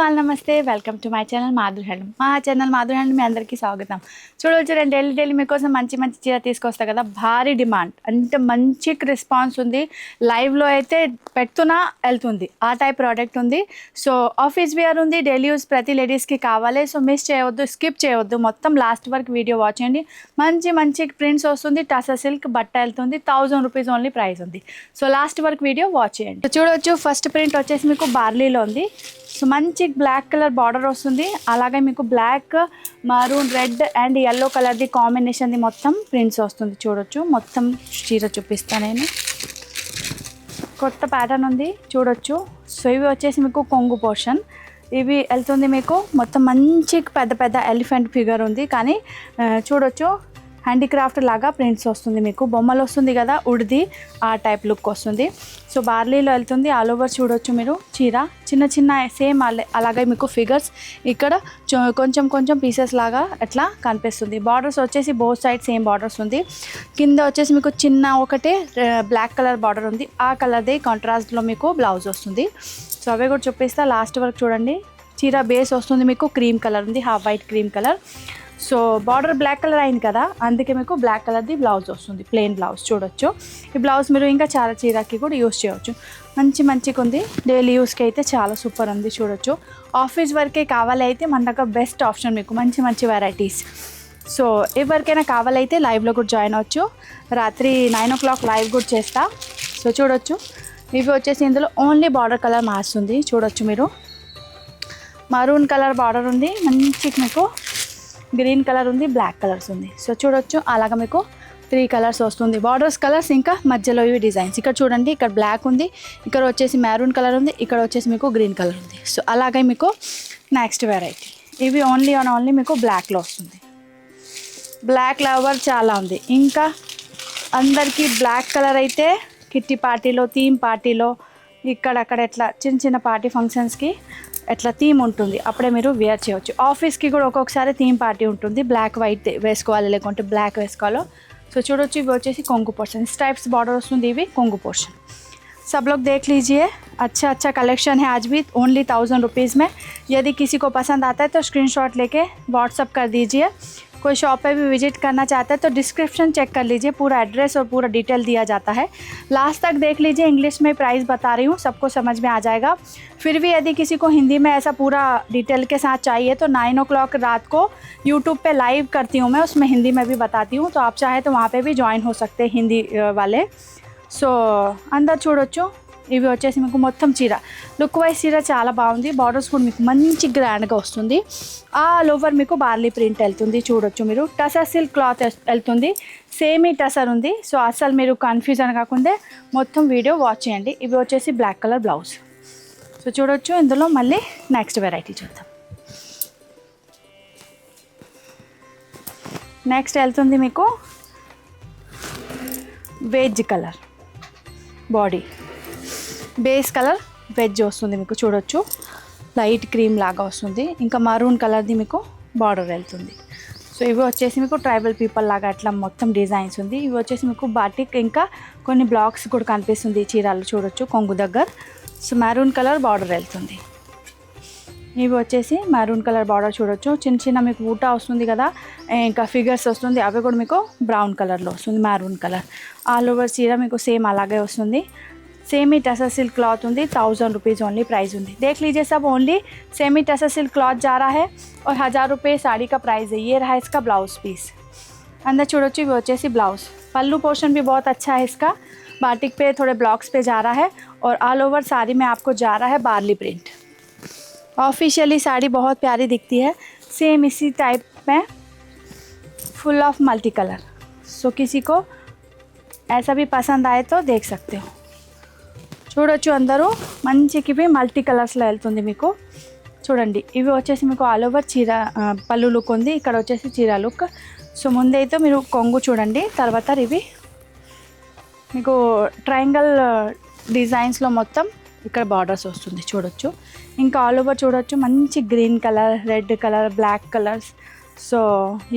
All నమస్తే, welcome to my channel Madhuri handloom. మా channel Madhuri handloom మీ అందరికీ స్వాగతం. చూడవచ్చు, నేను డైలీ మీకోసం మంచి చీర తీసుకొస్తా కదా. భారీ డిమాండ్, అంటే మంచి రెస్పాన్స్ ఉంది. లైవ్లో అయితే పెడుతున్నా వెళ్తుంది, ఆ టైప్ ప్రోడక్ట్ ఉంది. సో ఆఫీస్ వేర్ ఉంది, డైలీ యూస్ ప్రతి లేడీస్కి కావాలి. సో మిస్ చేయవద్దు, స్కిప్ చేయవద్దు, మొత్తం లాస్ట్ వరకు వీడియో వాచ్ చేయండి. మంచి ప్రింట్స్ వస్తుంది, టసా సిల్క్ బట్ట వెళ్తుంది, 1000 రూపీస్ ఓన్లీ ప్రైస్ ఉంది. సో లాస్ట్ వరకు వీడియో వాచ్ చేయండి. చూడవచ్చు, ఫస్ట్ ప్రింట్ వచ్చేసి మీకు బార్లీలో ఉంది. సో మంచి బ్లాక్ కలర్ బార్డర్ వస్తుంది, అలాగే మీకు black, maroon, red and yellow కలర్ది కాంబినేషన్ది మొత్తం ప్రింట్స్ వస్తుంది. చూడొచ్చు, మొత్తం చీర చూపిస్తాను నేను. కొత్త ప్యాటర్న్ ఉంది చూడొచ్చు. సో ఇవి వచ్చేసి మీకు కొంగు పోర్షన్, ఇవి వెళ్తుంది మీకు మొత్తం మంచి పెద్ద ఎలిఫెంట్ ఫిగర్ ఉంది. కానీ చూడొచ్చు, హ్యాండీక్రాఫ్ట్ లాగా ప్రింట్స్ వస్తుంది, మీకు బొమ్మలు వస్తుంది కదా ఉడిది, ఆ టైప్ లుక్ వస్తుంది. సో బార్లీలో వెళ్తుంది. ఆల్ ఓవర్ చూడొచ్చు మీరు చీర చిన్న సేమ్ అలాగే మీకు ఫిగర్స్ ఇక్కడ కొంచెం పీసెస్ లాగా అట్లా కనిపిస్తుంది. బార్డర్స్ వచ్చేసి బోత్ సైడ్ సేమ్ బార్డర్స్ ఉంది. కింద వచ్చేసి మీకు చిన్న ఒకటే బ్లాక్ కలర్ బార్డర్ ఉంది, ఆ కలర్ది కాంట్రాస్ట్లో మీకు బ్లౌజ్ వస్తుంది. సో అవే కూడా చూపిస్తా, లాస్ట్ వరకు చూడండి. చీర బేస్ వస్తుంది మీకు క్రీమ్ కలర్ ఉంది, half white cream colour. So border black colour అయింది కదా, అందుకే మీకు బ్లాక్ కలర్ది బ్లౌజ్ వస్తుంది, ప్లెయిన్ బ్లౌజ్. చూడొచ్చు, ఈ బ్లౌజ్ మీరు ఇంకా చాలా చీరకి కూడా యూస్ చేయవచ్చు. మంచిగా ఉంది, డైలీ యూస్కి అయితే చాలా సూపర్ ఉంది. చూడొచ్చు, ఆఫీస్ వర్కే కావాలి అయితే మన దగ్గర బెస్ట్ ఆప్షన్, మీకు మంచి వెరైటీస్. సో ఎవరికైనా కావాలైతే లైవ్లో కూడా జాయిన్ అవ్వచ్చు. రాత్రి 9 o'clock లైవ్ కూడా చేస్తా. సో చూడొచ్చు, ఇవి వచ్చేసి ఇందులో ఓన్లీ బార్డర్ కలర్ మారుస్తుంది. చూడొచ్చు మీరు, మరూన్ కలర్ బార్డర్ ఉంది, మంచి మీకు గ్రీన్ కలర్ ఉంది, బ్లాక్ కలర్స్ ఉంది. సో చూడొచ్చు, అలాగా మీకు 3 కలర్స్ వస్తుంది, బార్డర్స్ కలర్స్, ఇంకా మధ్యలో ఇవి డిజైన్స్. ఇక్కడ చూడండి, ఇక్కడ బ్లాక్ ఉంది, ఇక్కడ వచ్చేసి మెరూన్ కలర్ ఉంది, ఇక్కడ వచ్చేసి మీకు గ్రీన్ కలర్ ఉంది. సో అలాగే మీకు నెక్స్ట్ వెరైటీ, ఇవి ఓన్లీ మీకు బ్లాక్లో వస్తుంది. బ్లాక్ లవర్ చాలా ఉంది, ఇంకా అందరికీ బ్లాక్ కలర్ అయితే కిట్టి పార్టీలో, థీమ్ పార్టీలో, ఇక్కడక్కడ ఎట్లా చిన్న పార్టీ ఫంక్షన్స్కి ఎట్లా థీమ్ ఉంటుంది, అప్పుడే మీరు వేర్ చేయవచ్చు. ఆఫీస్కి కూడా ఒక్కొక్కసారి థీమ్ పార్టీ ఉంటుంది, బ్లాక్ వైట్ వేసుకోవాలి, లేకుంటే బ్లాక్ వేసుకోవాలో. సో చూడొచ్చు, ఇవి వచ్చేసి కొంగు పోర్షన్, స్ట్రైప్స్ బార్డర్ వస్తుంది, ఇవి కొంగు పోర్షన్. सब लोग देख लीजिए, अच्छा कलेक्शन है आज भी, ओनली 1000 रुपीज़ में. यदि किसी को पसंद आता है तो स्क्रीनशॉट लेके व्हाट्सअप कर दीजिए. कोई शॉप पे भी विजिट करना चाहता है तो डिस्क्रिप्शन चेक कर लीजिए, पूरा एड्रेस और पूरा डिटेल दिया जाता है. लास्ट तक देख लीजिए, इंग्लिश में प्राइस बता रही हूँ, सबको समझ में आ जाएगा. फिर भी यदि किसी को हिंदी में ऐसा पूरा डिटेल के साथ चाहिए तो 9 o'clock रात को यूट्यूब पे लाइव करती हूँ मैं, उसमें हिंदी में भी बताती हूँ. तो आप चाहे तो वहाँ पर भी ज्वाइन हो सकते हैं हिंदी वाले. సో అందరు చూడొచ్చు, ఇవి వచ్చేసి మీకు మొత్తం చీర లుక్ వైజ్ చీర చాలా బాగుంది. బార్డర్స్ కూడా మీకు మంచి గ్రాండ్గా వస్తుంది. ఆల్ ఓవర్ మీకు బార్లీ ప్రింట్ వెళ్తుంది. చూడొచ్చు మీరు, టసర్ సిల్క్ క్లాత్ వెళ్తుంది, సేమీ టసర్ ఉంది. సో అసలు మీరు కన్ఫ్యూజన్ కాకుండా మొత్తం వీడియో వాచ్ చేయండి. ఇవి వచ్చేసి బ్లాక్ కలర్ బ్లౌజ్. సో చూడొచ్చు, ఇందులో మళ్ళీ నెక్స్ట్ వెరైటీ చూద్దాం. నెక్స్ట్ వెళ్తుంది మీకు veg colour, body base colour veg వస్తుంది మీకు. చూడొచ్చు, లైట్ క్రీమ్ లాగా వస్తుంది, ఇంకా మరూన్ కలర్ది మీకు బార్డర్ వెళ్తుంది. సో ఇవి వచ్చేసి మీకు ట్రైబల్ పీపుల్ లాగా అట్లా మొత్తం డిజైన్స్ ఉంది. ఇవి వచ్చేసి మీకు బాటిక్, ఇంకా కొన్ని బ్లాక్స్ కూడా కనిపిస్తుంది ఈ చీరలు. చూడొచ్చు, కొంగు దగ్గర. సో మరూన్ కలర్ బార్డర్ వెళ్తుంది. ఇవి వచ్చేసి మరూన్ కలర్ బార్డర్. చూడొచ్చు, చిన్న మీకు ఊటా వస్తుంది కదా, ఇంకా ఫిగర్స్ వస్తుంది, అవి కూడా మీకు బ్రౌన్ కలర్లో వస్తుంది, మరూన్ కలర్. ఆల్ ఓవర్ చీర మీకు సేమ్ అలాగే వస్తుంది. सेमी टसर सिल्क क्लॉथ ఉంది, 1000 रुपीज़ ओनली प्राइस ఉంది. देख लीजिए, सब only semi tussar silk cloth जा रहा है और 1000 रुपये साड़ी का प्राइस है. ये रहा इसका ब्लाउज पीस. अंदर చూడొచ్చు, ఇవి వచ్చేసి ब्लाउज. पल्लू पोर्शन भी बहुत अच्छा है इसका, बाटिक पे थोड़े ब्लॉक्स पे जा रहा है और ऑल ओवर साड़ी में आपको जा रहा है बार्ली प्रिंट. ऑफिशियली साड़ी बहुत प्यारी दिखती है, सेम इसी टाइप में फुल ऑफ मल्टी कलर. सो किसी को ऐसा भी पसंद आए तो देख सकते हो. చూడొచ్చు, అందరూ మంచికి మల్టీ కలర్స్లో వెళ్తుంది మీకు. చూడండి, ఇవి వచ్చేసి మీకు ఆల్ ఓవర్ చీర పళ్ళు లుక్ ఉంది, ఇక్కడ వచ్చేసి చీర లుక్. సో ముందైతే మీరు కొంగు చూడండి, తర్వాత ఇవి మీకు ట్రయాంగల్ డిజైన్స్లో మొత్తం ఇక్కడ బార్డర్స్ వస్తుంది. చూడొచ్చు, ఇంకా ఆల్ ఓవర్ చూడొచ్చు, మంచి green colour, red colour, black colours, so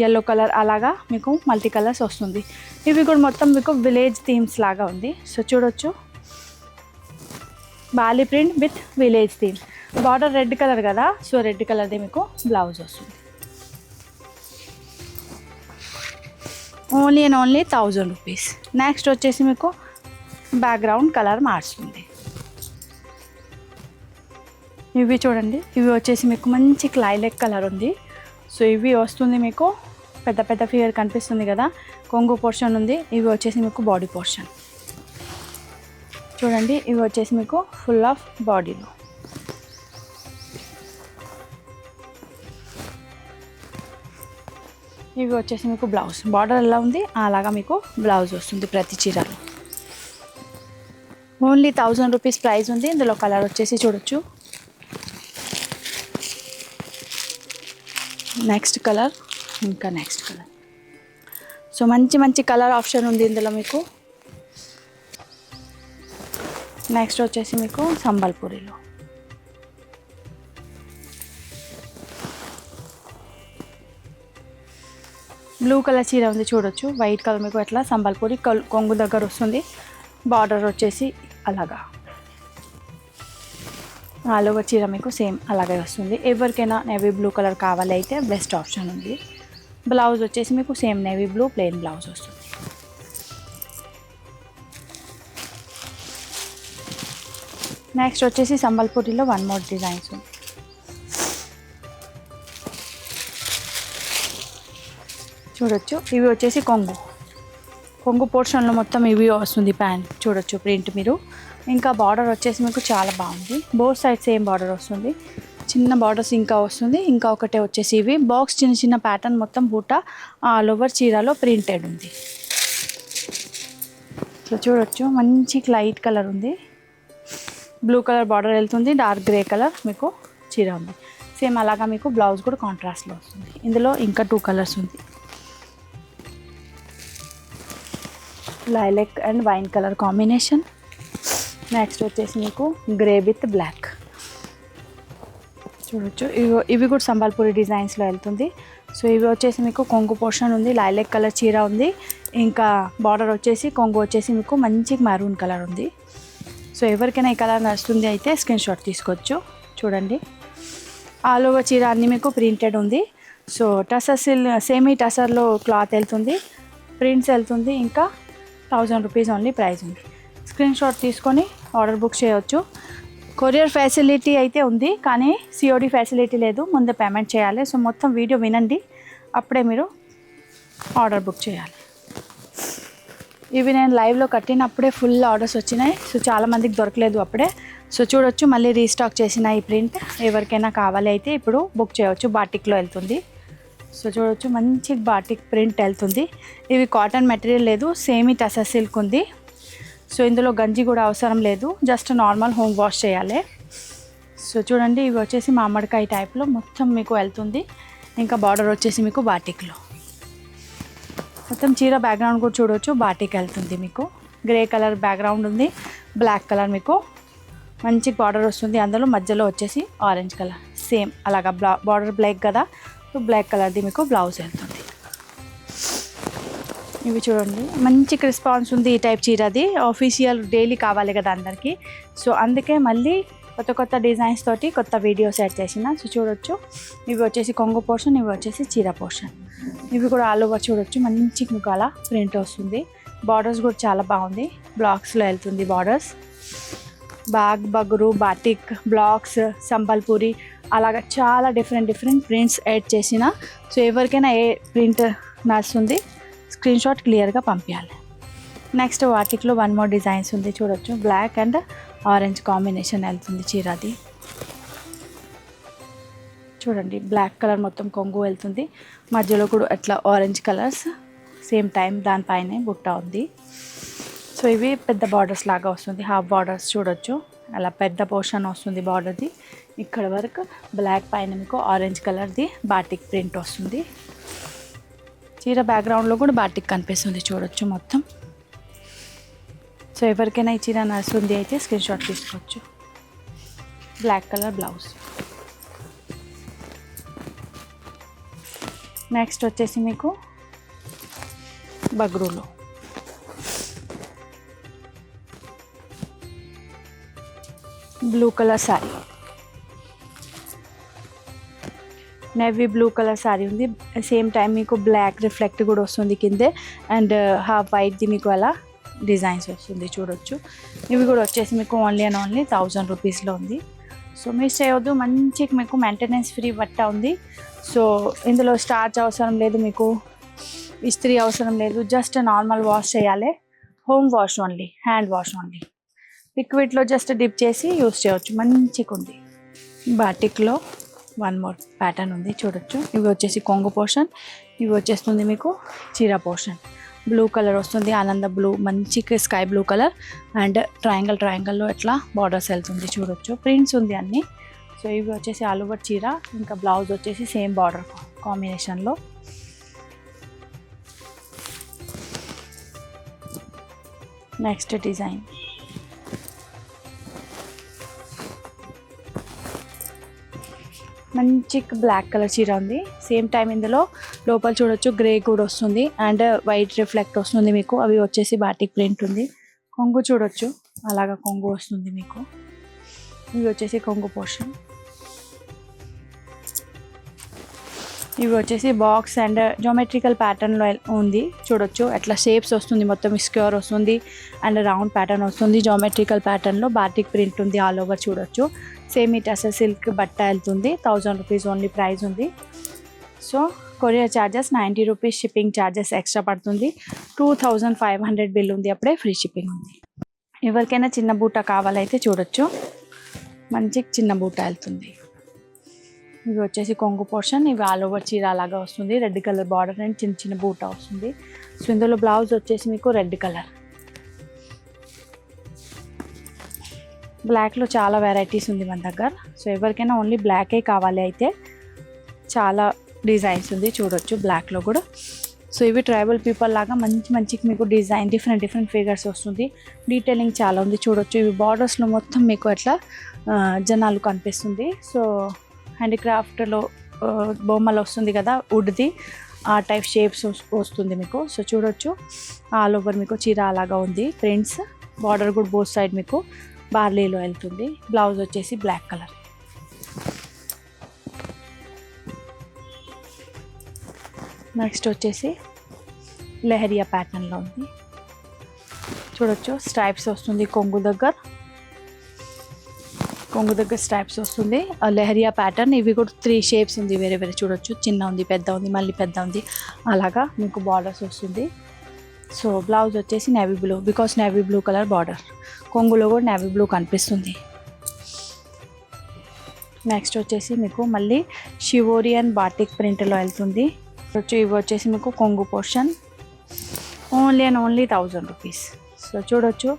yellow colour, అలాగా మీకు మల్టీ కలర్స్ వస్తుంది. ఇవి కూడా మొత్తం మీకు విలేజ్ థీమ్స్ లాగా ఉంది. సో చూడొచ్చు, barley print with village theme. Border red colour కదా, సో రెడ్ కలర్ది మీకు బ్లౌజ్ వస్తుంది. Only and only 1000 rupees. Next వచ్చేసి మీకు బ్యాక్గ్రౌండ్ కలర్ మార్చుతుంది. ఇవి చూడండి, ఇవి వచ్చేసి మీకు మంచి లైలాక్ కలర్ ఉంది. సో ఇవి వస్తుంది మీకు పెద్ద పెద్ద ఫిగర్ కనిపిస్తుంది కదా, కొంగు పోర్షన్ ఉంది. ఇవి వచ్చేసి మీకు బాడీ పోర్షన్ చూడండి, ఇవి వచ్చేసి మీకు ఫుల్ ఆఫ్ బాడీలో. ఇవి వచ్చేసి మీకు బ్లౌజ్, బార్డర్ ఎలా ఉంది అలాగా మీకు బ్లౌజ్ వస్తుంది ప్రతి చీరలో. ఓన్లీ 1000 రూపీస్ ప్రైస్ ఉంది. ఇందులో కలర్ వచ్చేసి చూడొచ్చు. నెక్స్ట్ కలర్, ఇంకా నెక్స్ట్ కలర్. సో మంచి మంచి కలర్ ఆప్షన్ ఉంది ఇందులో మీకు. నెక్స్ట్ వచ్చేసి మీకు సంబల్పూరిలో బ్లూ కలర్ చీర ఉంది చూడొచ్చు. వైట్ కలర్ మీకు ఎట్లా సంబల్పూరి కొంగు దగ్గర వస్తుంది. బార్డర్ వచ్చేసి అలాగా ఆల్ ఓవర్ చీర మీకు సేమ్ అలాగే వస్తుంది. ఎవరికైనా నేవీ బ్లూ కలర్ కావాలి అయితే బెస్ట్ ఆప్షన్ ఉంది. బ్లౌజ్ వచ్చేసి మీకు same navy blue plain blouse వస్తుంది. నెక్స్ట్ వచ్చేసి సంబల్పూరిలో వన్ మోర్ డిజైన్స్ ఉంది. చూడొచ్చు, ఇవి వచ్చేసి కొంగు పోర్షన్లో మొత్తం ఇవి వస్తుంది. ప్యాంట్ చూడొచ్చు ప్రింట్ మీరు. ఇంకా బార్డర్ వచ్చేసి మీకు చాలా బాగుంది. బోత్ సైడ్ సేమ్ బార్డర్ వస్తుంది. చిన్న బార్డర్స్ ఇంకా వస్తుంది. ఇంకా ఒకటే వచ్చేసి ఇవి బాక్స్ చిన్న చిన్న ప్యాటర్న్ మొత్తం బూట ఆల్ ఓవర్ చీరలో ప్రింటెడ్ ఉంది. సో చూడొచ్చు, మంచి లైట్ కలర్ ఉంది. బ్లూ కలర్ బార్డర్ వెళ్తుంది. డార్క్ గ్రే కలర్ మీకు చీర ఉంది. సేమ్ అలాగా మీకు బ్లౌజ్ కూడా కాంట్రాస్ట్లో వస్తుంది. ఇందులో ఇంకా 2 కలర్స్ ఉంది. Lilac and wine colour combination. Next వచ్చేసి మీకు గ్రే విత్ బ్లాక్ చూడొచ్చు. ఇవి కూడా సంబల్పూరి డిజైన్స్లో వెళ్తుంది. సో ఇవి వచ్చేసి మీకు కొంగు పోర్షన్ ఉంది. లైలాక్ కలర్ చీర ఉంది. ఇంకా బార్డర్ వచ్చేసి కొంగు వచ్చేసి మీకు మంచి మరూన్ కలర్ ఉంది. సో ఎవరికైనా ఈ కలర్ నచ్చుతుంది అయితే స్క్రీన్ షాట్ తీసుకోవచ్చు. చూడండి, ఆల్ ఓవర్ చీర అన్నీ మీకు ప్రింటెడ్ ఉంది. సో టసర్ సేమీ టసర్లో క్లాత్ వెళ్తుంది, ప్రింట్స్ వెళ్తుంది. ఇంకా 1000 రూపీస్ ఓన్లీ ప్రైస్ ఉంది. స్క్రీన్ షాట్ తీసుకొని ఆర్డర్ బుక్ చేయవచ్చు. కొరియర్ ఫెసిలిటీ అయితే ఉంది, కానీ సిఓడి ఫెసిలిటీ లేదు. ముందే పేమెంట్ చేయాలి. సో మొత్తం వీడియో వినండి, అప్పుడే మీరు ఆర్డర్ బుక్ చేయాలి. ఇవి నేను లైవ్లో కట్టినప్పుడే ఫుల్ ఆర్డర్స్ వచ్చినాయి. సో చాలామందికి దొరకలేదు అప్పుడే. సో చూడొచ్చు, మళ్ళీ రీస్టాక్ చేసిన ఈ ప్రింట్. ఎవరికైనా కావాలి అయితే ఇప్పుడు బుక్ చేయవచ్చు. బాటిక్లో వెళ్తుంది. సో చూడొచ్చు, మంచి బాటిక్ ప్రింట్ వెళ్తుంది. ఇవి కాటన్ మెటీరియల్ లేదు, సేమీ టసర్ సిల్క్ ఉంది. సో ఇందులో గంజి కూడా అవసరం లేదు, జస్ట్ నార్మల్ హోమ్ వాష్ చేయాలి. సో చూడండి, ఇవి వచ్చేసి మామిడికాయ టైప్లో మొత్తం మీకు వెళ్తుంది. ఇంకా బార్డర్ వచ్చేసి మీకు బాటిక్లో మొత్తం చీర బ్యాక్గ్రౌండ్ కూడా చూడవచ్చు. బాటిక్ వెళ్తుంది మీకు. గ్రే కలర్ బ్యాక్గ్రౌండ్ ఉంది, బ్లాక్ కలర్ మీకు మంచి బార్డర్ వస్తుంది. అందులో మధ్యలో వచ్చేసి ఆరెంజ్ కలర్ సేమ్ అలాగా బార్డర్ బ్లాక్ కదా, సో బ్లాక్ కలర్ది మీకు బ్లౌజ్ వెళ్తుంది. ఇవి చూడండి, మంచి రెస్పాన్స్ ఉంది ఈ టైప్ చీరది. ఆఫీషియల్ డైలీ కావాలి కదా అందరికీ. సో అందుకే మళ్ళీ కొత్త డిజైన్స్ తోటి కొత్త వీడియోస్ యాడ్ చేసిన. సో చూడొచ్చు, ఇవి వచ్చేసి కొంగు పోర్షన్, ఇవి వచ్చేసి చీర పోర్షన్. ఇవి కూడా ఆల్ ఓవర్ చూడొచ్చు, మంచి మీకు అలా ప్రింట్ వస్తుంది. బార్డర్స్ కూడా చాలా బాగుంది, బ్లాక్స్లో వెళ్తుంది borders. Bagru, batik, blocks, Sambalpuri అలాగా చాలా డిఫరెంట్ ప్రింట్స్ యాడ్ చేసిన. సో ఎవరికైనా ఏ ప్రింట్ నచ్చుతుంది స్క్రీన్ షాట్ క్లియర్గా పంపించాలి. నెక్స్ట్ వాటిక్లో వన్ మోర్ డిజైన్స్ ఉంది చూడొచ్చు. బ్లాక్ అండ్ ఆరెంజ్ కాంబినేషన్ వెళ్తుంది చీరది. చూడండి, బ్లాక్ కలర్ మొత్తం కొంగు వెళ్తుంది, మధ్యలో కూడా అట్లా ఆరెంజ్ కలర్స్ సేమ్ టైం దానిపైనే బుట్ట ఉంది. సో ఇవి పెద్ద బార్డర్స్ లాగా వస్తుంది, హాఫ్ బార్డర్స్ చూడొచ్చు. అలా పెద్ద పోర్షన్ వస్తుంది బార్డర్ది. ఇక్కడ వరకు బ్లాక్ పైన మీకు ఆరెంజ్ కలర్ది బాటిక్ ప్రింట్ వస్తుంది. చీర బ్యాక్గ్రౌండ్లో కూడా బాటిక్ కనిపిస్తుంది చూడొచ్చు మొత్తం. సో ఎవరికైనా ఈ చీర నచ్చుతుంది అయితే స్క్రీన్ షాట్ తీసుకోవచ్చు. Black colour blouse. నెక్స్ట్ వచ్చేసి మీకు బగ్రూలో blue colour sari. Navy blue colour sari ఉంది. సేమ్ టైం మీకు బ్లాక్ రిఫ్లెక్ట్ కూడా వస్తుంది కిందే, అండ్ హాఫ్ వైట్ది మీకు అలా డిజైన్స్ వస్తుంది చూడొచ్చు. ఇవి కూడా వచ్చేసి మీకు ఓన్లీ అండ్ ఓన్లీ 1000 రూపీస్లో ఉంది. సో మిస్ చేయవద్దు, మంచి మీకు మెయింటెనెన్స్ ఫ్రీ బట్ట ఉంది. సో ఇందులో స్టార్చ్ అవసరం లేదు, మీకు ఇస్త్రీ అవసరం లేదు, జస్ట్ నార్మల్ వాష్ చేయాలి. Home wash only, hand wash only. లిక్విడ్లో జస్ట్ డిప్ చేసి యూస్ చేయవచ్చు, మంచిగా ఉంది. బాటిక్లో వన్ మోర్ ప్యాటర్న్ ఉంది చూడొచ్చు. ఇవి వచ్చేసి కొంగు పోర్షన్, ఇవి వచ్చేస్తుంది మీకు చీర పోర్షన్. బ్లూ కలర్ వస్తుంది, ఆనంద బ్లూ, మంచి స్కై బ్లూ కలర్ అండ్ ట్రయాంగిల్లో ఎట్లా బార్డర్స్ వెళ్తుంది చూడొచ్చు. ప్రింట్స్ ఉంది అన్నీ. సో ఇవి వచ్చేసి ఆల్ ఓవర్ చీర, ఇంకా బ్లౌజ్ వచ్చేసి సేమ్ బార్డర్ కాంబినేషన్లో. నెక్స్ట్ డిజైన్ మంచి బ్లాక్ కలర్ చీర ఉంది. సేమ్ టైం ఇందులో లోపల చూడొచ్చు గ్రే కూడా వస్తుంది అండ్ వైట్ రిఫ్లెక్ట్ వస్తుంది మీకు. అవి వచ్చేసి బాటిక్ ప్రింట్ ఉంది. కొంగు చూడొచ్చు, అలాగా కొంగు వస్తుంది మీకు. ఇవి వచ్చేసి కొంగు పోర్షన్. ఇవి వచ్చేసి బాక్స్ అండ్ జోమెట్రికల్ ప్యాటర్న్లో ఉంది చూడొచ్చు. అట్లా షేప్స్ వస్తుంది, మొత్తం స్క్వేర్ వస్తుంది అండ్ రౌండ్ ప్యాటర్న్ వస్తుంది. జోమెట్రికల్ ప్యాటర్న్లో బాటిక్ ప్రింట్ ఉంది ఆల్ ఓవర్ చూడొచ్చు. సేమ్ ఇట్ అసలు సిల్క్ బట్ట వెళ్తుంది. 1000 రూపీస్ ఓన్లీ ప్రైస్ ఉంది. So courier charges 90 rupees, shipping charges extra పడుతుంది. 2500 బిల్ ఉంది, అప్పుడే ఫ్రీ షిప్పింగ్ ఉంది. ఎవరికైనా చిన్న బూట కావాలైతే చూడొచ్చు, మంచి చిన్న బూట వెళ్తుంది. ఇవి వచ్చేసి కొంగు పోర్షన్, ఇవి ఆల్ ఓవర్ చీర అలాగా వస్తుంది. రెడ్ కలర్ బార్డర్ అండ్ చిన్న చిన్న బూట వస్తుంది. సో ఇందులో బ్లౌజ్ వచ్చేసి మీకు రెడ్ కలర్. బ్లాక్లో చాలా వెరైటీస్ ఉంది మన దగ్గర. సో ఎవరికైనా ఓన్లీ బ్లాకే కావాలి అయితే చాలా డిజైన్స్ ఉంది చూడొచ్చు బ్లాక్లో కూడా. సో ఇవి ట్రైబల్ పీపుల్ లాగా మంచి మీకు డిజైన్ డిఫరెంట్ ఫిగర్స్ వస్తుంది. డీటెయిలింగ్ చాలా ఉంది చూడొచ్చు. ఇవి బార్డర్స్లో మొత్తం మీకు అట్లా జనాలు కనిపిస్తుంది. సో హ్యాండీక్రాఫ్ట్లో బొమ్మలు వస్తుంది కదా వుడ్ది, ఆ టైప్ షేప్స్ వస్తుంది మీకు. సో చూడొచ్చు ఆల్ ఓవర్ మీకు చీర అలాగా ఉంది. ప్రింట్స్ బార్డర్ కూడా బోత్ సైడ్ మీకు బార్లీలో వెళ్తుంది. బ్లౌజ్ వచ్చేసి బ్లాక్ కలర్. నెక్స్ట్ వచ్చేసి లెహరియా ప్యాటర్న్లో ఉంది చూడొచ్చు. స్ట్రైప్స్ వస్తుంది కొంగు దగ్గర స్ట్రైప్స్ వస్తుంది. లెహరియా ప్యాటర్న్. ఇవి కూడా 3 షేప్స్ ఉంది వేరే చూడొచ్చు. చిన్న ఉంది, పెద్ద ఉంది, మళ్ళీ పెద్ద ఉంది, అలాగా మీకు బార్డర్స్ వస్తుంది. సో బ్లౌజ్ వచ్చేసి navy blue, because navy blue colour border. కొంగులో కూడా నేవీ బ్లూ కనిపిస్తుంది. నెక్స్ట్ వచ్చేసి మీకు మళ్ళీ షివోరియన్ బాటిక్ ప్రింట్లో వెళ్తుంది. ఇవి వచ్చేసి మీకు కొంగు portion, only and only 1000 rupees. So చూడొచ్చు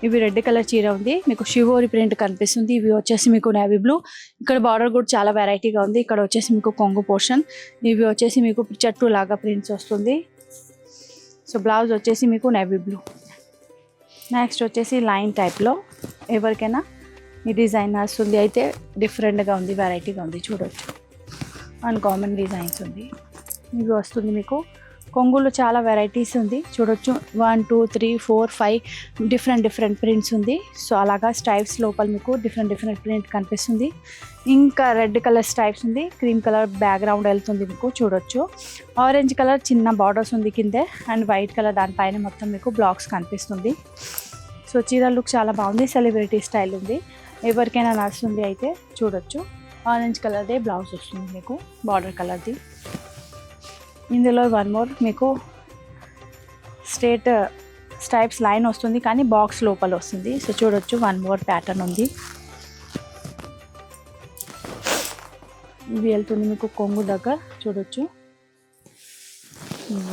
ఇవి రెడ్ కలర్ చీర ఉంది, మీకు షివోరి ప్రింట్ కనిపిస్తుంది. ఇవి వచ్చేసి మీకు నేవీ బ్లూ. ఇక్కడ బార్డర్ కూడా చాలా వెరైటీగా ఉంది. ఇక్కడ వచ్చేసి మీకు కొంగు పోర్షన్. ఇవి వచ్చేసి మీకు చెట్టు లాగా ప్రింట్స్ వస్తుంది. సో బ్లౌజ్ వచ్చేసి మీకు నేవీ బ్లూ. నెక్స్ట్ వచ్చేసి లైన్ టైప్లో ఎవరికైనా ఈ డిజైన్ వస్తుంది అయితే డిఫరెంట్గా ఉంది, వెరైటీగా ఉంది చూడొచ్చు. అన్కామన్ డిజైన్స్ ఉంది. ఇవి వస్తుంది మీకు కొంగులు చాలా వెరైటీస్ ఉంది చూడొచ్చు. 1 2 3 4 5 డిఫరెంట్ ప్రింట్స్ ఉంది. సో అలాగా స్ట్రైప్స్ లోపల మీకు డిఫరెంట్ ప్రింట్ కనిపిస్తుంది. ఇంకా రెడ్ కలర్ స్ట్రైప్స్ ఉంది, క్రీమ్ కలర్ బ్యాక్గ్రౌండ్ వెళ్తుంది మీకు చూడొచ్చు. ఆరెంజ్ కలర్ చిన్న బార్డర్స్ ఉంది కిందే అండ్ వైట్ కలర్ దానిపైన మొత్తం మీకు బ్లాక్స్ కనిపిస్తుంది. సో చీర లుక్ చాలా బాగుంది, సెలబ్రిటీ స్టైల్ ఉంది. ఎవరికైనా నడుస్తుంది అయితే చూడొచ్చు. ఆరెంజ్ కలర్దే బ్లౌజ్ వస్తుంది మీకు బార్డర్ కలర్ది. ఇందులో వన్ మోర్ మీకు స్ట్రైప్స్ లైన్ వస్తుంది కానీ బాక్స్ లోపల వస్తుంది. సో చూడొచ్చు వన్ మోర్ ప్యాటర్న్ ఉంది. ఇది వెళ్తుంది మీకు కొంగు దగ్గర చూడొచ్చు.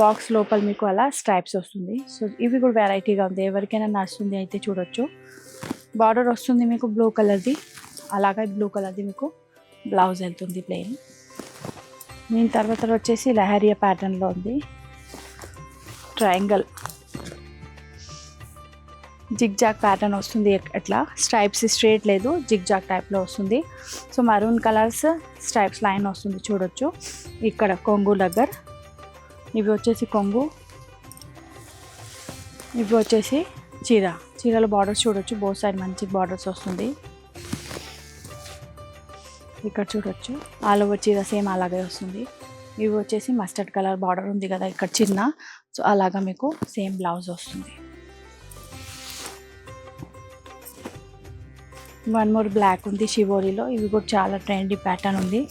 బాక్స్ లోపల మీకు అలా స్ట్రైప్స్ వస్తుంది. సో ఇవి కూడా వెరైటీగా ఉంది, ఎవరికైనా నడుస్తుంది అయితే చూడొచ్చు. బార్డర్ వస్తుంది మీకు బ్లూ కలర్ది, అలాగే బ్లూ కలర్ది మీకు బ్లౌజ్ వెళ్తుంది ప్లెయిన్. దీని తర్వాత వచ్చేసి లెహరియా ప్యాటర్న్లో ఉంది. ట్రయాంగిల్ జిగ్ జాగ్ ప్యాటర్న్ వస్తుంది. అట్లా స్ట్రైప్స్ స్ట్రేట్ లేదు, జిగ్ జాగ్ టైప్లో వస్తుంది. So maroon colours stripes line వస్తుంది చూడొచ్చు. ఇక్కడ కొంగు దగ్గర ఇవి వచ్చేసి కొంగు, ఇవి వచ్చేసి చీరలో బార్డర్స్ చూడొచ్చు. బోత్ సైడ్ మంచి బార్డర్స్ వస్తుంది. ఇక్కడ చూడొచ్చు ఆల్ ఓవర్ చీర సేమ్ అలాగే వస్తుంది. ఇవి వచ్చేసి మస్టర్డ్ కలర్ బార్డర్ ఉంది కదా ఇక్కడ చిన్న, సో అలాగా మీకు సేమ్ బ్లౌజ్ వస్తుంది. వన్ మోర్ బ్లాక్ ఉంది షివోరీలో. ఇవి కూడా చాలా ట్రెండీ ప్యాటర్న్ ఉంది,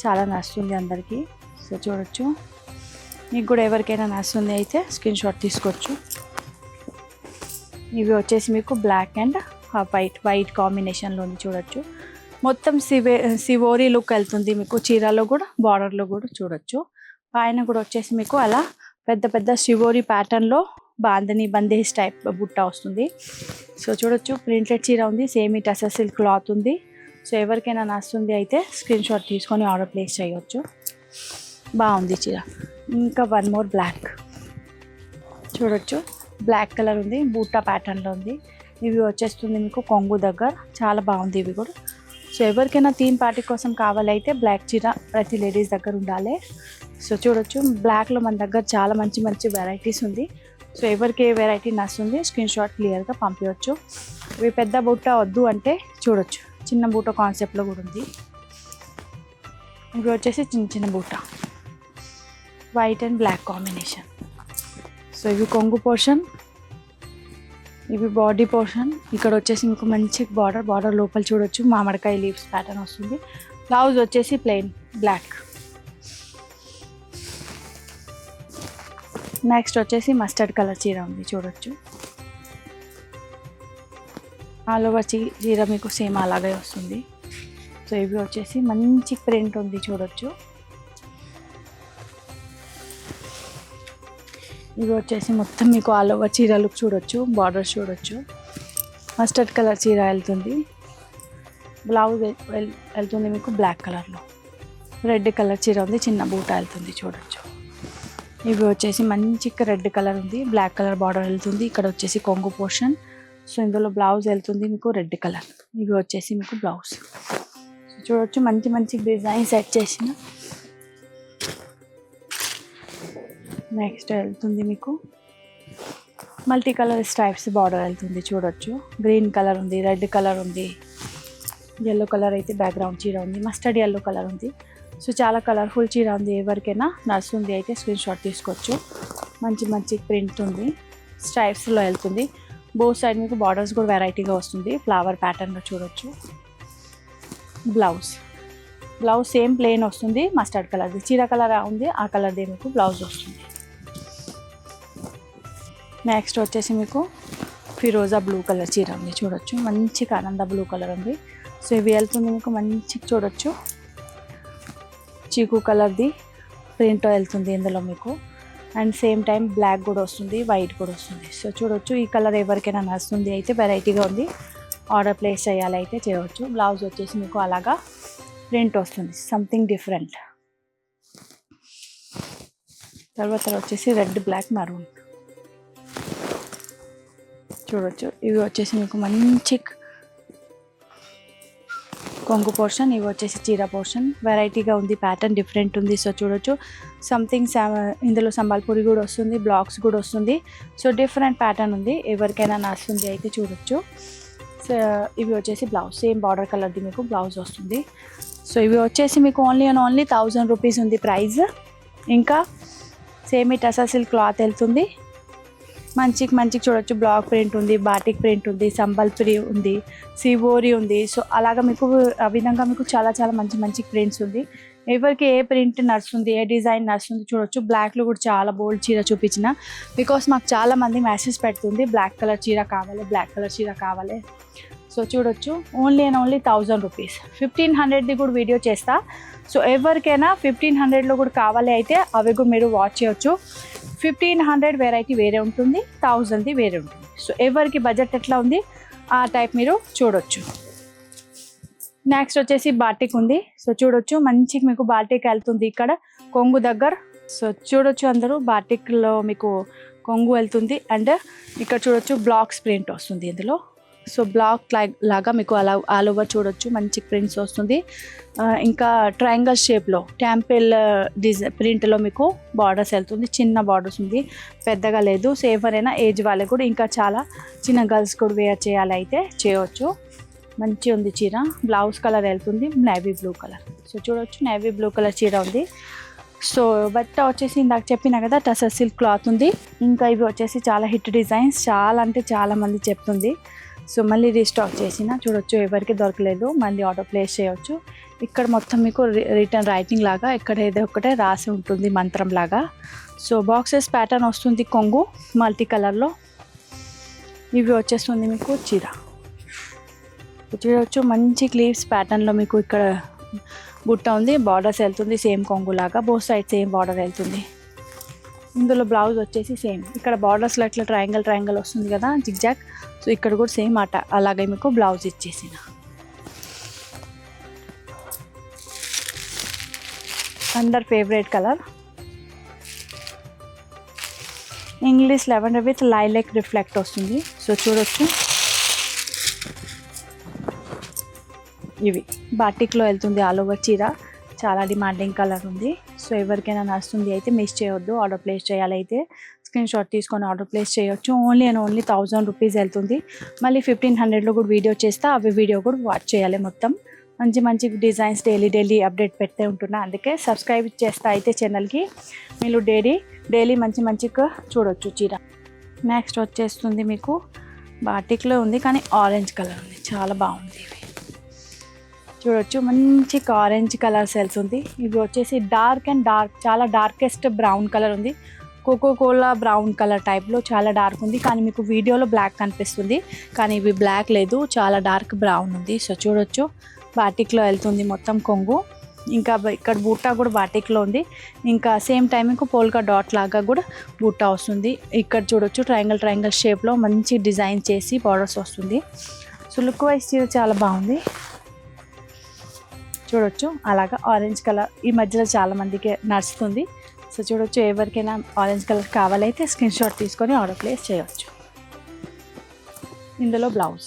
చాలా నచ్చుతుంది అందరికీ. సో చూడొచ్చు, మీకు కూడా ఎవరికైనా నచ్చుతుంది అయితే స్క్రీన్ షాట్ తీసుకోవచ్చు. ఇవి వచ్చేసి మీకు బ్లాక్ అండ్ వైట్ కాంబినేషన్లో ఉంది చూడొచ్చు. మొత్తం సివోరీ లుక్ వెళ్తుంది మీకు చీరలో కూడా, బార్డర్లో కూడా చూడొచ్చు. పైన కూడా వచ్చేసి మీకు అలా పెద్ద పెద్ద శివోరీ ప్యాటర్న్లో బందేజ్ టైప్ బుట్ట వస్తుంది. సో చూడొచ్చు, ప్రింటెడ్ చీర ఉంది, సేమీ టసర్ సిల్క్ క్లాత్ ఉంది. సో ఎవరికైనా నచ్చుతుంది అయితే స్క్రీన్ షాట్ తీసుకొని ఆర్డర్ ప్లేస్ చేయవచ్చు. బాగుంది చీర. ఇంకా వన్ మోర్ బ్లాక్ చూడొచ్చు, బ్లాక్ కలర్ ఉంది, బూటా ప్యాటర్న్లో ఉంది. ఇవి వచ్చేస్తుంది మీకు కొంగు దగ్గర, చాలా బాగుంది ఇవి కూడా. సో ఎవరికైనా థీమ్ పార్టీ కోసం కావాలైతే బ్లాక్ చీర ప్రతి లేడీస్ దగ్గర ఉండాలి. సో చూడొచ్చు, బ్లాక్లో మన దగ్గర చాలా మంచి మంచి వెరైటీస్ ఉంది. సో ఎవరికి ఏ వెరైటీ నచ్చుంది స్క్రీన్ షాట్ క్లియర్గా పంపించవచ్చు. ఇవి పెద్ద బూట వద్దు అంటే చూడొచ్చు, చిన్న బూట కాన్సెప్ట్లో కూడా ఉంది. ఇవి వచ్చేసి చిన్న చిన్న బూట, white and black combination. So ఇవి కొంగు పోర్షన్, ఇవి బాడీ పోర్షన్. ఇక్కడ వచ్చేసి మీకు మంచి బార్డర్ లోపల చూడొచ్చు మామిడికాయ లీవ్స్ ప్యాటర్న్ వస్తుంది. బ్లౌజ్ వచ్చేసి ప్లెయిన్ బ్లాక్. నెక్స్ట్ వచ్చేసి మస్టర్డ్ కలర్ చీర ఉంది చూడొచ్చు. ఆల్ ఓవర్ చీర మీకు సేమ్ అలాగే వస్తుంది. సో ఇవి వచ్చేసి మంచి ప్రింట్ ఉంది చూడొచ్చు. ఇవి వచ్చేసి మొత్తం మీకు ఆల్ ఓవర్ చీర లుక్ చూడొచ్చు, బార్డర్స్ చూడొచ్చు. మస్టర్డ్ కలర్ చీర వెళ్తుంది, బ్లౌజ్ వెళ్తుంది మీకు బ్లాక్ కలర్లో. రెడ్ కలర్ చీర ఉంది, చిన్న బూట వెళ్తుంది చూడొచ్చు. ఇవి వచ్చేసి మంచి రెడ్ కలర్ ఉంది, బ్లాక్ కలర్ బార్డర్ వెళ్తుంది. ఇక్కడ వచ్చేసి కొంగు పోర్షన్. సో ఇందులో బ్లౌజ్ వెళ్తుంది మీకు రెడ్ కలర్. ఇవి వచ్చేసి మీకు బ్లౌజ్ చూడొచ్చు, మంచి మంచి డిజైన్ సెట్ చేసిన. నెక్స్ట్ వెళ్తుంది మీకు మల్టీ కలర్ స్ట్రైప్స్ బార్డర్ వెళ్తుంది చూడొచ్చు. గ్రీన్ కలర్ ఉంది, రెడ్ కలర్ ఉంది, ఎల్లో కలర్ అయితే బ్యాక్గ్రౌండ్ చీర ఉంది, మస్టర్డ్ ఎల్లో కలర్ ఉంది. సో చాలా కలర్ఫుల్ చీర ఉంది, ఎవరికైనా నచ్చుంది అయితే స్క్రీన్ షాట్ తీసుకోవచ్చు. మంచి మంచి ప్రింట్ ఉంది, స్ట్రైప్స్లో వెళ్తుంది. బోత్ సైడ్ మీకు బార్డర్స్ కూడా వెరైటీగా వస్తుంది, ఫ్లవర్ ప్యాటర్న్లో చూడొచ్చు. బ్లౌజ్ సేమ్ ప్లెయిన్ వస్తుంది, మస్టర్డ్ కలర్ది చీర కలర్ ఉంది, ఆ కలర్ది మీకు బ్లౌజ్ వస్తుంది. నెక్స్ట్ వచ్చేసి మీకు ఫిరోజా బ్లూ కలర్ చీర ఉంది చూడొచ్చు, మంచి ఆనంద బ్లూ కలర్ ఉంది. సో ఇవి వెళ్తుంది మీకు మంచి చూడొచ్చు, చీకు కలర్ది ప్రింట్ వెళ్తుంది ఇందులో మీకు. అండ్ సేమ్ టైం బ్లాక్ కూడా వస్తుంది, వైట్ కూడా వస్తుంది. సో చూడొచ్చు, ఈ కలర్ ఎవరికైనా నచ్చుతుంది అయితే వెరైటీగా ఉంది, ఆర్డర్ ప్లేస్ చేయాలి అయితే చేయవచ్చు. బ్లౌజ్ వచ్చేసి మీకు అలాగా ప్రింట్ వస్తుంది, సంథింగ్ డిఫరెంట్. తర్వాత వచ్చేసి రెడ్ బ్లాక్ మరూన్ చూడొచ్చు. ఇవి వచ్చేసి మీకు మంచి కొంగు పోర్షన్, ఇవి వచ్చేసి చీర పోర్షన్. వెరైటీగా ఉంది, ప్యాటర్న్ డిఫరెంట్ ఉంది. సో చూడొచ్చు, సంథింగ్ ఇందులో సంబల్పూరి కూడా వస్తుంది, బ్లాక్స్ కూడా వస్తుంది. సో డిఫరెంట్ ప్యాటర్న్ ఉంది, ఎవరికైనా నచ్చుతుంది అయితే చూడొచ్చు. సో ఇవి వచ్చేసి బ్లౌజ్, సేమ్ బార్డర్ కలర్ది మీకు బ్లౌజ్ వస్తుంది. సో ఇవి వచ్చేసి మీకు ఓన్లీ 1000 రూపీస్ ఉంది ప్రైస్. ఇంకా సేమీ టసర్ సిల్క్ క్లాత్ వెళ్తుంది, మంచిగా చూడొచ్చు. బ్లాక్ ప్రింట్ ఉంది, బాటిక్ ప్రింట్ ఉంది, సంబల్పురి ఉంది, సివోరి ఉంది. సో అలాగా మీకు ఆ విధంగా మీకు చాలా చాలా మంచి ప్రింట్స్ ఉంది. ఎవరికి ఏ ప్రింట్ నడుస్తుంది, ఏ డిజైన్ నడుస్తుంది చూడొచ్చు. బ్లాక్లో కూడా చాలా బోల్డ్ చీర చూపించిన, బికాస్ మాకు చాలా మంది మెసేజ్ పెడుతుంది బ్లాక్ కలర్ చీర కావాలి. సో చూడొచ్చు, ఓన్లీ 1000 రూపీస్. 1500ది కూడా వీడియో చేస్తా. సో ఎవరికైనా 1500లో కూడా కావాలి అయితే అవి కూడా మీరు వాచ్ చేయొచ్చు. 1500 వెరైటీ వేరే ఉంటుంది, 1000ది వేరే ఉంటుంది. సో ఎవరికి బడ్జెట్ ఎట్లా ఉంది ఆ టైప్ మీరు చూడొచ్చు. నెక్స్ట్ వచ్చేసి బాటిక్ ఉంది. సో చూడొచ్చు, మంచిగా మీకు బాటిక్ వెళ్తుంది ఇక్కడ కొంగు దగ్గర. సో చూడొచ్చు, అందరూ బాటిక్లో మీకు కొంగు వెళ్తుంది. అండ్ ఇక్కడ చూడొచ్చు బ్లాక్స్ ప్రింట్ వస్తుంది ఇందులో. సో బ్లాక్ లాగా మీకు అలా ఆల్ ఓవర్ చూడొచ్చు, మంచి ప్రింట్స్ వస్తుంది. ఇంకా ట్రయాంగిల్ షేప్లో టెంపుల్ డిజైన్ ప్రింట్లో మీకు బార్డర్స్ వెళ్తుంది, చిన్న బార్డర్స్ ఉంది, పెద్దగా లేదు. సో ఎవరైనా ఏజ్ వాళ్ళకి కూడా, ఇంకా చాలా చిన్న గర్ల్స్ కూడా వేర్ చేయాలి అయితే చేయవచ్చు. మంచి ఉంది చీర. బ్లౌజ్ కలర్ వెళ్తుంది నేవీ బ్లూ కలర్. సో చూడొచ్చు నేవీ బ్లూ కలర్ చీర ఉంది. సో బట్ట వచ్చేసి ఇందాక చెప్పినా కదా టసర్ సిల్క్ క్లాత్ ఉంది. ఇంకా ఇవి వచ్చేసి చాలా హిట్ డిజైన్స్, చాలా అంటే చాలా మంది చెప్తుంది. సో మళ్ళీ రీస్టాక్ చేసిన చూడొచ్చు, ఎవరికి దొరకలేదు మళ్ళీ ఆర్డర్ ప్లేస్ చేయవచ్చు. ఇక్కడ మొత్తం మీకు రిటర్న్ రైటింగ్ లాగా ఇక్కడ ఏదో ఒకటే రాసి ఉంటుంది మంత్రం లాగా. సో బాక్సెస్ ప్యాటర్న్ వస్తుంది, కొంగు మల్టీ కలర్లో. ఇవి వచ్చేస్తుంది మీకు చీర. చూడవచ్చు మంచి క్లీవ్స్ ప్యాటర్న్లో మీకు ఇక్కడ బుట్ట ఉంది, బార్డర్స్ వెళ్తుంది సేమ్ కొంగు లాగా, బోత్ సైడ్ సేమ్ బార్డర్ వెళ్తుంది. ఇందులో బ్లౌజ్ వచ్చేసి సేమ్, ఇక్కడ బార్డర్స్లో ఇట్లా ట్రయాంగిల్ వస్తుంది కదా జిగ్జాగ్. సో ఇక్కడ కూడా సేమ్ అలాగే మీకు బ్లౌజ్ ఇచ్చేసిన. అందర్ favourite colour English lavender with lilac reflect వస్తుంది. సో చూడొచ్చు ఇవి బాటిక్లో వెళ్తుంది ఆల్ ఓవర్ చీర, చాలా డిమాండింగ్ కలర్ ఉంది. సో ఎవరికైనా నచ్చుతుంది అయితే మిస్ చేయొద్దు. ఆర్డర్ ప్లేస్ చేయాలైతే స్క్రీన్ షాట్ తీసుకొని ఆర్డర్ ప్లేస్ చేయొచ్చు. ఓన్లీ 1000 రూపీస్ వెళ్తుంది. మళ్ళీ 1500లో కూడా వీడియో చేస్తా, అవి వీడియో కూడా వాచ్ చేయాలి. మొత్తం మంచి డిజైన్స్ డైలీ అప్డేట్ పెడుతూ ఉంటున్నా, అందుకే సబ్స్క్రైబ్ చేస్తా అయితే ఛానల్కి. మీరు డైలీ మంచిగా చూడొచ్చు చీర. నెక్స్ట్ వచ్చేస్తుంది మీకు బాటిక్లో ఉంది కానీ ఆరెంజ్ కలర్ ఉంది, చాలా బాగుంది. చూడొచ్చు మంచి ఆరెంజ్ కలర్ సెల్స్ ఉంది. ఇవి వచ్చేసి డార్క్ చాలా డార్కెస్ట్ బ్రౌన్ కలర్ ఉంది, కోకో కోలా బ్రౌన్ కలర్ టైప్లో చాలా డార్క్ ఉంది. కానీ మీకు వీడియోలో బ్లాక్ కనిపిస్తుంది, కానీ ఇవి బ్లాక్ లేదు, చాలా డార్క్ బ్రౌన్ ఉంది. సో చూడొచ్చు బాటిక్లో వెళ్తుంది మొత్తం కొంగు. ఇంకా ఇక్కడ బూటా కూడా బాటిక్లో ఉంది. ఇంకా సేమ్ టైం మీకు పోల్కా డాట్ లాగా కూడా బూటా వస్తుంది. ఇక్కడ చూడొచ్చు ట్రయాంగిల్ షేప్లో మంచి డిజైన్ చేసి బార్డర్స్ వస్తుంది. సో లుక్ వైజ్ చీర చాలా బాగుంది. చూడొచ్చు అలాగా ఆరెంజ్ కలర్ ఈ మధ్యలో చాలా మందికి నడుస్తుంది. సో చూడొచ్చు ఎవరికైనా ఆరెంజ్ కలర్ కావాలైతే స్క్రీన్ షాట్ తీసుకొని ఆర్డర్ ప్లేస్ చేయొచ్చు. ఇందులో బ్లౌజ్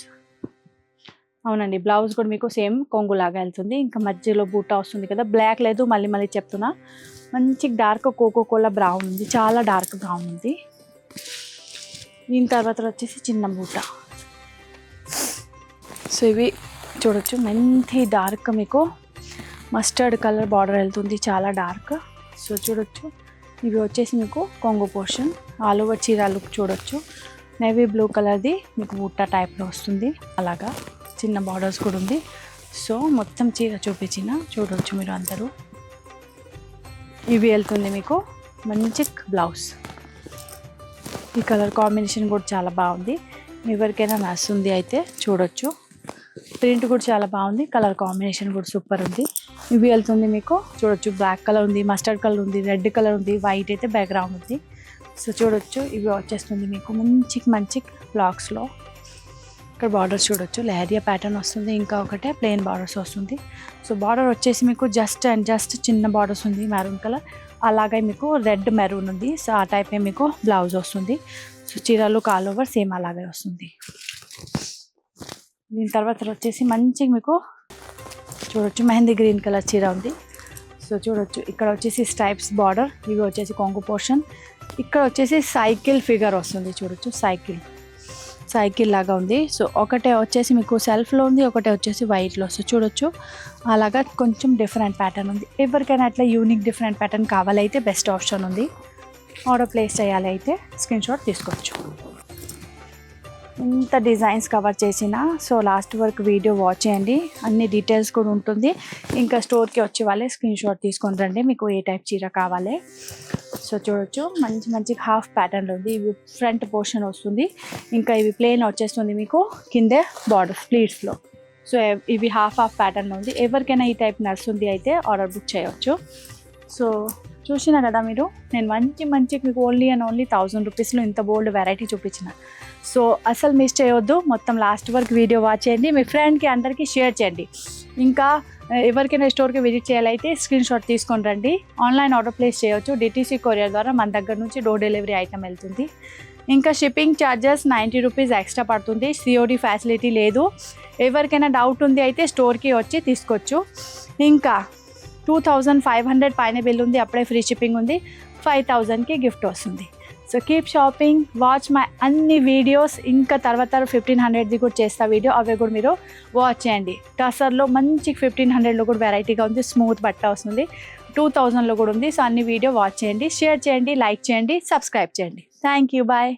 అవునండి, బ్లౌజ్ కూడా మీకు సేమ్ కొంగులాగా వెళ్తుంది. ఇంకా మధ్యలో బూటా వస్తుంది కదా, బ్లాక్ లేదు, మళ్ళీ చెప్తున్నా. మంచి డార్క్ కోకో కోలా బ్రౌన్ ఉంది, చాలా డార్క్ బ్రౌన్ ఉంది. దీని తర్వాత వచ్చేసి చిన్న బూటా. సో ఇవి చూడొచ్చు మంచి డార్క్ మీకు మస్టర్డ్ కలర్ బార్డర్ వెళ్తుంది, చాలా డార్క్. సో చూడొచ్చు ఇవి వచ్చేసి మీకు కొంగు పోర్షన్, ఆల్ ఓవర్ చీర లుక్ చూడొచ్చు. నేవీ బ్లూ కలర్ది మీకు బూటా టైప్లో వస్తుంది, అలాగా చిన్న బార్డర్స్ కూడా ఉంది. సో మొత్తం చీర చూపించిన చూడొచ్చు మీరు అందరూ. ఇవి వెళ్తుంది మీకు మంచి బ్లౌజ్. ఈ కలర్ కాంబినేషన్ కూడా చాలా బాగుంది, ఎవరికైనా నచ్చుతుంది అయితే చూడొచ్చు. ప్రింట్ కూడా చాలా బాగుంది, కలర్ కాంబినేషన్ కూడా సూపర్ ఉంది. ఇవి వెళ్తుంది మీకు చూడొచ్చు బ్లాక్ కలర్ ఉంది, మస్టర్డ్ కలర్ ఉంది, రెడ్ కలర్ ఉంది, వైట్ అయితే బ్యాక్గ్రౌండ్ ఉంది. సో చూడొచ్చు ఇవి వచ్చేస్తుంది మీకు మంచి బ్లాక్స్లో. ఇక్కడ బార్డర్స్ చూడొచ్చు లెహరియా ప్యాటర్న్ వస్తుంది, ఇంకా ఒకటే ప్లెయిన్ బార్డర్స్ వస్తుంది. సో బార్డర్ వచ్చేసి మీకు జస్ట్ చిన్న బార్డర్స్ ఉంది మెరూన్ కలర్, అలాగే మీకు రెడ్ మెరూన్ ఉంది. సో ఆ టైపే మీకు బ్లౌజ్ వస్తుంది. సో చీరలు ఆల్ ఓవర్ సేమ్ అలాగే వస్తుంది. దీని తర్వాత వచ్చేసి మంచి మీకు చూడొచ్చు మెహందీ గ్రీన్ కలర్ చీర ఉంది. సో చూడొచ్చు ఇక్కడ వచ్చేసి స్ట్రైప్స్ బార్డర్, ఇవి వచ్చేసి కొంగు పోర్షన్. ఇక్కడ వచ్చేసి సైకిల్ ఫిగర్ వస్తుంది, చూడొచ్చు సైకిల్ లాగా ఉంది. సో ఒకటే వచ్చేసి మీకు సెల్ఫ్లో ఉంది, ఒకటే వచ్చేసి వైట్లో. సో చూడొచ్చు అలాగా కొంచెం డిఫరెంట్ ప్యాటర్న్ ఉంది. ఎవరికైనా అట్లా యూనిక్ డిఫరెంట్ ప్యాటర్న్ కావాలైతే బెస్ట్ ఆప్షన్ ఉంది. ఆర్డర్ ప్లేస్ చేయాలి అయితే స్క్రీన్ షాట్ తీసుకోవచ్చు. ఇంత డిజైన్స్ కవర్ చేసిన సో లాస్ట్ వరకు వీడియో వాచ్ చేయండి, అన్ని డీటెయిల్స్ కూడా ఉంటుంది. ఇంకా స్టోర్కి వచ్చే వాళ్ళే స్క్రీన్ షాట్ తీసుకొని రండి, మీకు ఏ టైప్ చీర కావాలి. సో చూడొచ్చు మంచి హాఫ్ ప్యాటర్న్లో ఉంది. ఇవి ఫ్రంట్ పోర్షన్ వస్తుంది, ఇంకా ఇవి ప్లెయిన్ వచ్చేస్తుంది మీకు కిందే బార్డర్ ప్లీట్స్లో. సో ఇవి హాఫ్ ప్యాటర్న్లో ఉంది. ఎవరికైనా ఈ టైప్ నడుస్తుంది అయితే ఆర్డర్ బుక్ చేయవచ్చు. సో చూసినా కదా మీరు, నేను మంచి మీకు ఓన్లీ 1000 రూపీస్లో ఇంత బోల్డ్ వెరైటీ చూపించిన. సో అసలు మిస్ చేయొద్దు, మొత్తం లాస్ట్ వరకు వీడియో వాచ్ చేయండి, మీ ఫ్రెండ్కి అందరికీ షేర్ చేయండి. ఇంకా ఎవరికైనా స్టోర్కి విజిట్ చేయాలైతే స్క్రీన్ షాట్ తీసుకొని రండి. ఆన్లైన్ ఆర్డర్ ప్లేస్ చేయొచ్చు, డిటీసీ కొరియర్ ద్వారా మన దగ్గర నుంచి డోర్ డెలివరీ ఐటమ్ వెళ్తుంది. ఇంకా షిప్పింగ్ ఛార్జెస్ 90 రూపీస్ ఎక్స్ట్రా పడుతుంది, సిఓడి ఫెసిలిటీ లేదు. ఎవరికైనా డౌట్ ఉంది అయితే స్టోర్కి వచ్చి తీసుకోవచ్చు. ఇంకా 2500 పైన బిల్ ఉంది, అప్పుడే ఫ్రీ షిప్పింగ్ ఉంది, 5000కి గిఫ్ట్ వస్తుంది. So keep shopping, watch my అన్ని వీడియోస్. ఇంకా తర్వాత 1500ది కూడా చేస్తా వీడియో, అవి కూడా మీరు వాచ్ చేయండి. టసర్లో మంచి 1500లో కూడా వెరైటీగా ఉంది, స్మూత్ బట్ట వస్తుంది. 2000లో కూడా ఉంది. సో అన్ని వీడియో వాచ్ చేయండి, షేర్ చేయండి, లైక్ చేయండి, సబ్స్క్రైబ్ చేయండి. Thank you, bye.